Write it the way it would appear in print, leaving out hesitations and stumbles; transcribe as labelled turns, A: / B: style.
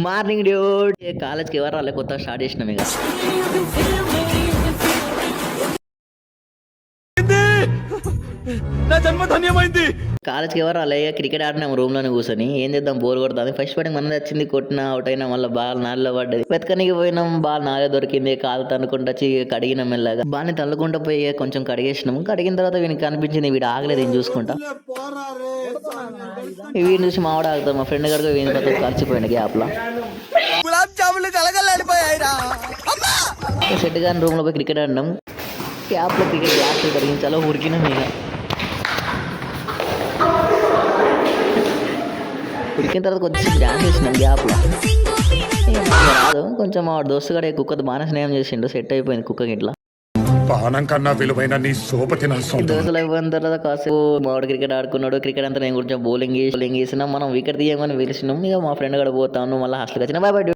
A: Morning duet కాలేజ్కి ఎవరు రాలే, కొత్త స్టార్ట్ చేసినాం ఇక.
B: నా జన్మ ధన్యమైంది.
A: కాలేజ్కి ఎవరు రాలే, క్రికెట్ ఆడినాం రూమ్ లోనే కూర్చొని. ఏం చేద్దాం, బోర్ కొడుతుంది. ఫస్ట్ బ్యాటింగ్ మనది వచ్చింది, కొట్టిన అవుట్ అయినా. మళ్ళీ బాల్ నాలుగులో పడ్డది. వెతకనికి పోయినాం, బాల్ నాలుగు దొరికింది. కాలు తన్నుకుంటా వచ్చి కడిగినాం మెల్లగా. బాల్ని తల్లుకుంటూ పోయి కొంచెం కడిగేసినాం. కడిగిన తర్వాత వీనికి కనిపించింది, వీడు ఆగలేదు ఏం చూసుకుంటా. వీడిని చూసి మావాడు ఆగుతాం. మా ఫ్రెండ్ గారికి వీని కొత్త కలిసిపోయింది గ్యాప్ లో. సెట్ గాని రూమ్ లో పోయి క్రికెట్ ఆడినాం. గ్యాప్ లో క్రికెట్ గ్యాప్ కడిగించాలో ఉరికినాం ఇక. ఉడికిన తర్వాత కొంచెం డ్యాన్స్ చేసినాం గ్యాప్లో. రాదు కొంచెం. మా దోస్తు కూడా కుక్కతో బాగానే స్నేహం చేసిండు, సెట్ అయిపోయింది కుక్కకి ఇట్లా.
C: పానం కన్నా విలువైన నీ సోపతి నా సొంతం.
A: దోస్తులు అయిపోయిన తర్వాత కాసేపు మావాడు క్రికెట్ ఆడుకున్నాడు. క్రికెట్ అంతా నేను కొంచెం బౌలింగ్ చేసినాం. మనం వికెట్ తీయమని పిలిచినాం. ఇక మా ఫ్రెండ్ కూడా పోతాను, మళ్ళీ హాస్టల్కి వచ్చిన. Bye bye.